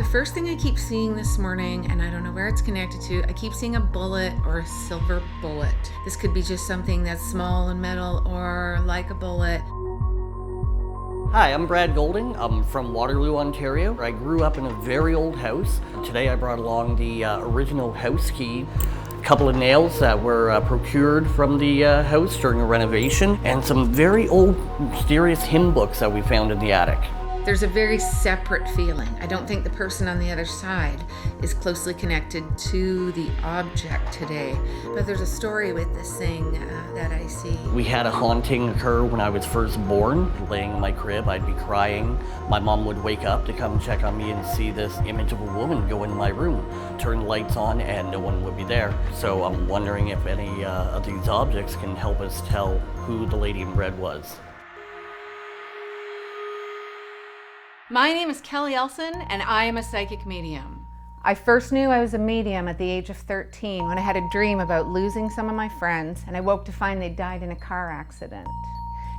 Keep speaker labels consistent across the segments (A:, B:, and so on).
A: The first thing I keep seeing this morning, and I don't know where it's connected to, I keep seeing a bullet or a silver bullet. This could be just something that's small and metal or like a bullet.
B: Hi, I'm Brad Golding. I'm from Waterloo, Ontario. I grew up in a very old house. Today I brought along the original house key, a couple of nails that were procured from the house during a renovation, and some very old mysterious hymn books that we found in the attic.
A: There's a very separate feeling. I don't think the person on the other side is closely connected to the object today, but there's a story with this thing that I see.
B: We had a haunting occur when I was first born. Laying in my crib, I'd be crying. My mom would wake up to come check on me and see this image of a woman go in my room, turn the lights on, and no one would be there. So I'm wondering if any of these objects can help us tell who the lady in red was.
A: My name is Kelly Elson, and I am a psychic medium.
C: I first knew I was a medium at the age of 13 when I had a dream about losing some of my friends, and I woke to find they died in a car accident.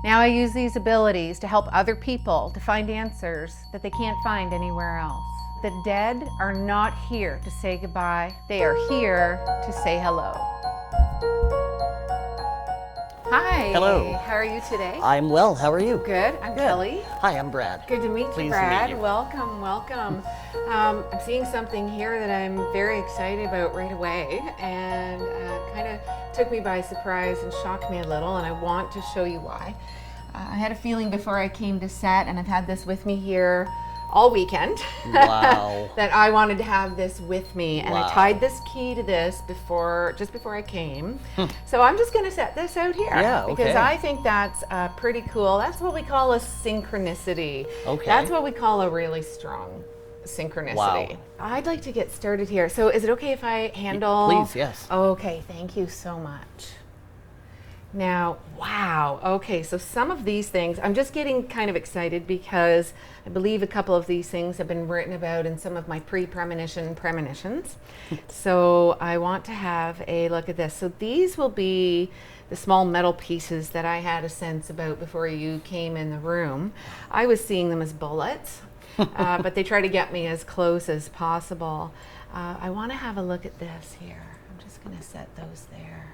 C: Now I use these abilities to help other people to find answers that they can't find anywhere else. The dead are not here to say goodbye. They are here to say hello. Hi.
B: Hello.
C: How are you today?
B: I'm well. How are you?
C: Good. I'm Kelly.
B: Hi, I'm Brad.
C: Good to meet you,
B: Pleased
C: Brad.
B: to meet you.
C: Welcome, welcome. I'm seeing something here that I'm very excited about right away, and kind of took me by surprise and shocked me a little, and I want to show you why. I had a feeling before I came to set, and I've had this with me here all weekend.
B: Wow.
C: That I wanted to have this with me, and
B: Wow.
C: I tied this key to this just before I came. So I'm just going to set this out here,
B: Yeah,
C: because
B: okay.
C: I think that's pretty cool. That's what we call a synchronicity.
B: Okay.
C: That's what we call a really strong synchronicity.
B: Wow.
C: I'd like to get started here. So is it okay if I handle?
B: Please, yes.
C: Okay, thank you so much. Now, wow, okay, so some of these things, I'm just getting kind of excited because I believe a couple of these things have been written about in some of my premonitions. So I want to have a look at this. So these will be the small metal pieces that I had a sense about before you came in the room. I was seeing them as bullets, but they try to get me as close as possible. I want to have a look at this here. I'm just going to set those there.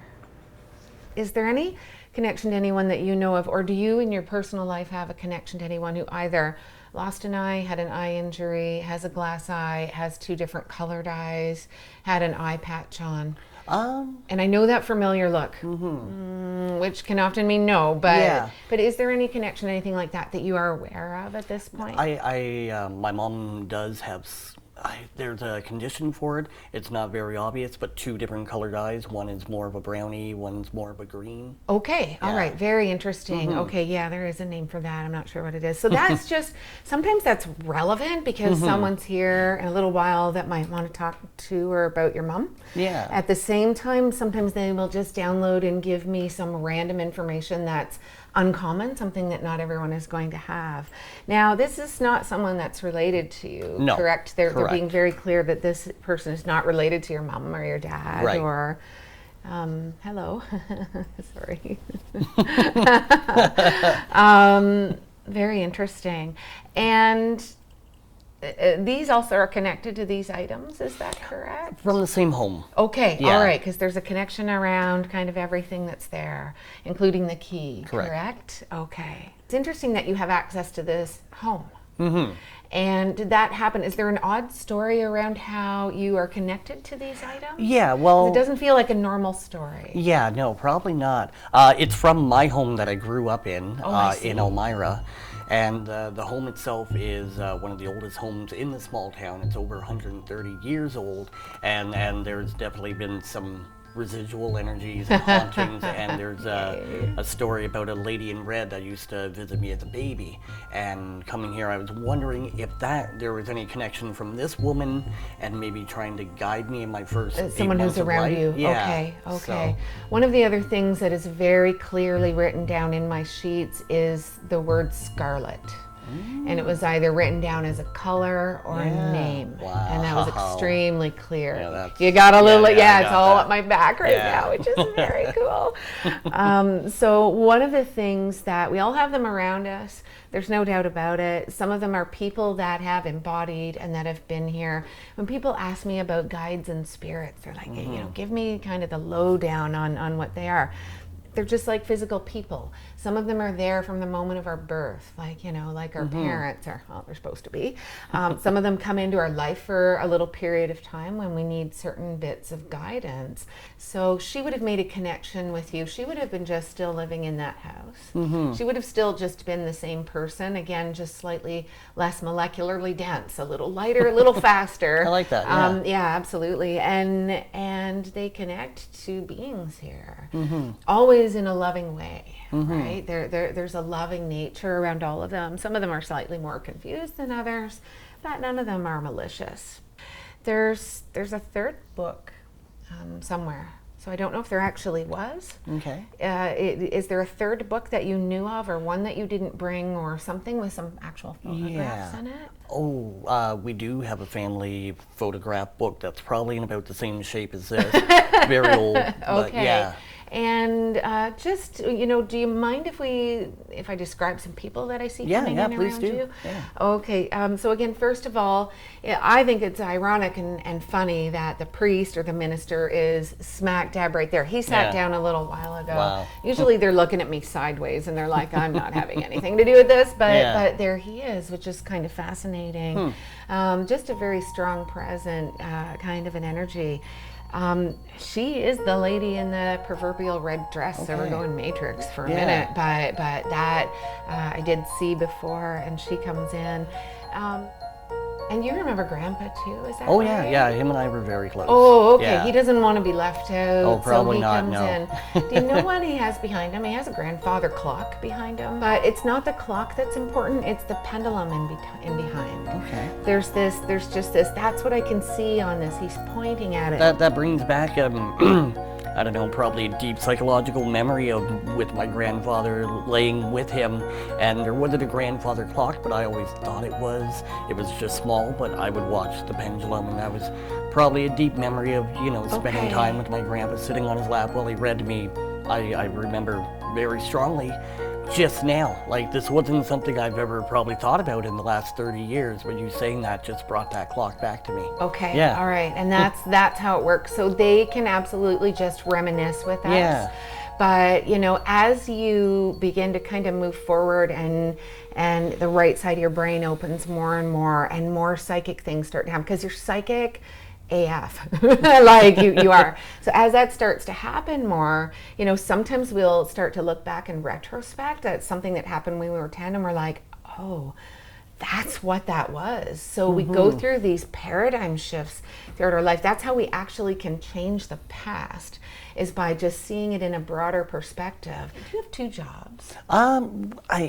C: Is there any connection to anyone that you know of, or do you in your personal life have a connection to anyone who either lost an eye, had an eye injury, has a glass eye, has two different colored eyes, had an eye patch on? And I know that familiar look, which can often mean no, but
B: Yeah.
C: but is there any connection, anything like that that you are aware of at this point?
B: My mom does have, there's a condition for it. It's not very obvious, but two different colored eyes. One is more of a brownie, one's more of a green.
C: Okay, all
B: Yeah.
C: right, very interesting. Okay, yeah, there is a name for that. I'm not sure what it is. So that's just, sometimes that's relevant because someone's here in a little while that might want to talk to or about your mom.
B: Yeah.
C: At the same time, sometimes they will just download and give me some random information that's uncommon, something that not everyone is going to have. Now, this is not someone that's related to you,
B: No,
C: correct? They're being
B: correct.
C: very clear that this person is not related to your mom or your dad,
B: Right.
C: or hello. Sorry. Very interesting. And these also are connected to these items, is that correct?
B: From the same home.
C: Okay,
B: Yeah.
C: all right, because there's a connection around kind of everything that's there, including the key,
B: Correct.
C: Okay. It's interesting that you have access to this home. And did that happen? Is there an odd story around how you are connected to these items?
B: Yeah, well.
C: It doesn't feel like a normal story.
B: Yeah, no, probably not. It's from my home that I grew up in,
C: I see.
B: in Elmira. And the home itself is one of the oldest homes in the small town. It's over 130 years old, and there's definitely been some residual energies and hauntings, and there's a story about a lady in red that used to visit me as a baby. And coming here, I was wondering if there was any connection from this woman and maybe trying to guide me in my first 8
C: Someone
B: months
C: who's
B: of
C: around
B: life.
C: you.
B: Yeah.
C: Okay.
B: So,
C: One of the other things that is very clearly written down in my sheets is the word scarlet. And it was either written down as a color or a name.
B: Wow.
C: And that was extremely clear.
B: Yeah, that's-
C: You got a little,
B: I
C: it's
B: got
C: all
B: that.
C: up my back right
B: Yeah.
C: now, which is very cool. So one of the things that we all have them around us, there's no doubt about it. Some of them are people that have embodied and that have been here. When people ask me about guides and spirits, they're like, give me kind of the lowdown on what they are. They're just like physical people. Some of them are there from the moment of our birth, like our parents are, well, they're supposed to be. Some of them come into our life for a little period of time when we need certain bits of guidance. So she would have made a connection with you. She would have been just still living in that house. She would have still just been the same person, again, just slightly less molecularly dense, a little lighter, a little faster.
B: I like that,
C: yeah, absolutely. And they connect to beings here, always in a loving way, right? There's a loving nature around all of them. Some of them are slightly more confused than others, but none of them are malicious. There's a third book somewhere. So I don't know if there actually was.
B: Okay.
C: Is there a third book that you knew of, or one that you didn't bring, or something with some actual photographs in it?
B: Oh, we do have a family photograph book that's probably in about the same shape as this. Very old, but
C: Okay.
B: yeah.
C: And just, do you mind if I describe some people that I see coming in
B: please
C: around
B: do.
C: you?
B: Yeah.
C: Okay. So again, first of all, I think it's ironic and funny that the priest or the minister is smack dab right there. He sat down a little while ago.
B: Wow.
C: Usually they're looking at me sideways and they're like, I'm not having anything to do with this, but there he is, which is kind of fascinating. Just a very strong present kind of an energy. She is the lady in the proverbial red dress. So we're going Matrix for a minute, but that I did see before, and she comes in. And you remember Grandpa too, is that
B: Oh
C: right?
B: yeah, him and I were very close.
C: Oh, okay.
B: Yeah.
C: He doesn't want to be left out.
B: Oh, probably
C: so he
B: not,
C: comes
B: no.
C: in. Do you know what he has behind him? He has a grandfather clock behind him. But it's not the clock that's important, it's the pendulum in behind.
B: Okay.
C: There's just this, that's what I can see on this. He's pointing at it.
B: That brings back I don't know, probably a deep psychological memory with my grandfather laying with him, and there wasn't a grandfather clock, but I always thought it was. It was just small, but I would watch the pendulum, and that was probably a deep memory of, spending time with my grandpa, sitting on his lap while he read to me. I remember very strongly just now. Like, this wasn't something I've ever probably thought about in the last 30 years, but you saying that just brought that clock back to me.
C: Okay.
B: Yeah.
C: All right. And that's how it works. So they can absolutely just reminisce with us.
B: Yeah.
C: But, as you begin to kind of move forward and the right side of your brain opens more and more psychic things start to happen, because you're psychic AF, like you are. So as that starts to happen more, sometimes we'll start to look back in retrospect at something that happened when we were 10, and we're like, oh, that's what that was. So we go through these paradigm shifts throughout our life. That's how we actually can change the past, is by just seeing it in a broader perspective. Do you have two jobs?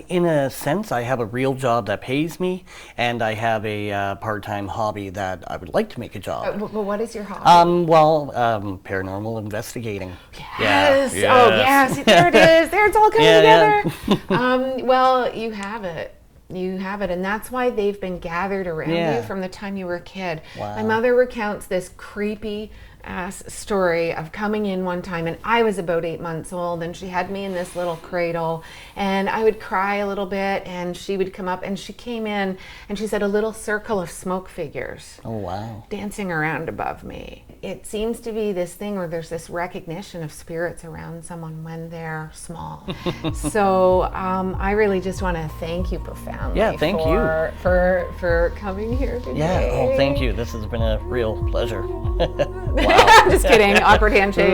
B: In a sense, I have a real job that pays me, and I have a part-time hobby that I would like to make a job.
C: But what is your hobby?
B: Paranormal investigating.
C: Yes.
B: Yeah,
C: Oh,
B: yes.
C: yes. There it is. There it's all coming
B: Yeah,
C: together. Well, you have it. You have it, and that's why they've been gathered around you from the time you were a kid.
B: Wow.
C: My mother recounts this creepy ass story of coming in one time, and I was about 8 months old, and she had me in this little cradle, and I would cry a little bit, and she would come up, and she came in, and she said a little circle of smoke figures
B: Oh, wow.
C: dancing around above me. It seems to be this thing where there's this recognition of spirits around someone when they're small. So I really just want to thank you profoundly.
B: Yeah, thank you.
C: For coming here today.
B: Yeah, oh, thank you. This has been a real pleasure. Wow.
C: Just kidding. Awkward handshake.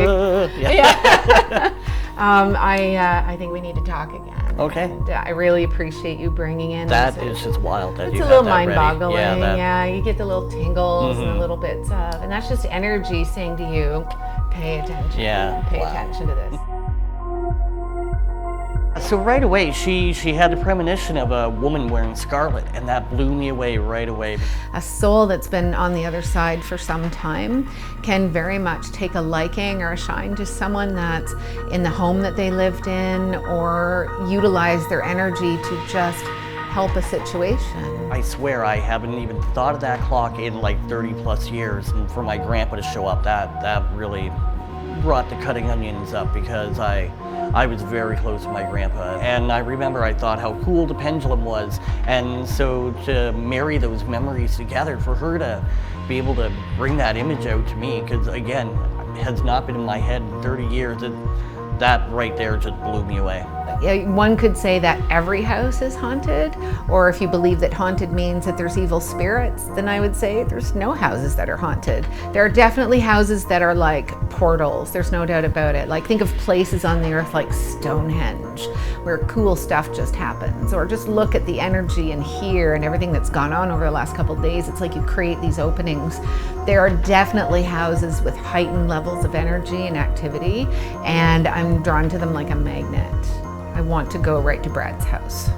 B: Yeah.
C: I think we need to talk again.
B: Okay.
C: And, I really appreciate you bringing in.
B: That
C: this.
B: is just wild that
C: It's
B: you
C: a
B: had
C: little
B: that ready.
C: mind-boggling.
B: Yeah,
C: Yeah, you get the little tingles and the little bits of, and that's just energy saying to you, pay attention.
B: Yeah,
C: Pay
B: wow.
C: attention to this.
B: So right away, she had a premonition of a woman wearing scarlet, and that blew me away right away.
C: A soul that's been on the other side for some time can very much take a liking or a shine to someone that's in the home that they lived in, or utilize their energy to just help a situation.
B: I swear I haven't even thought of that clock in like 30 plus years, and for my grandpa to show up, that really brought the cutting onions up, because I was very close to my grandpa, and I remember I thought how cool the pendulum was, and so to marry those memories together, for her to be able to bring that image out to me, because again, it has not been in my head in 30 years, that right there just blew me away.
C: One could say that every house is haunted, or if you believe that haunted means that there's evil spirits, then I would say there's no houses that are haunted. There are definitely houses that are like portals, there's no doubt about it. Like, think of places on the earth like Stonehenge, where cool stuff just happens, or just look at the energy in here and everything that's gone on over the last couple of days. It's like you create these openings. There are definitely houses with heightened levels of energy and activity, and I'm drawn to them like a magnet. I want to go right to Brad's house.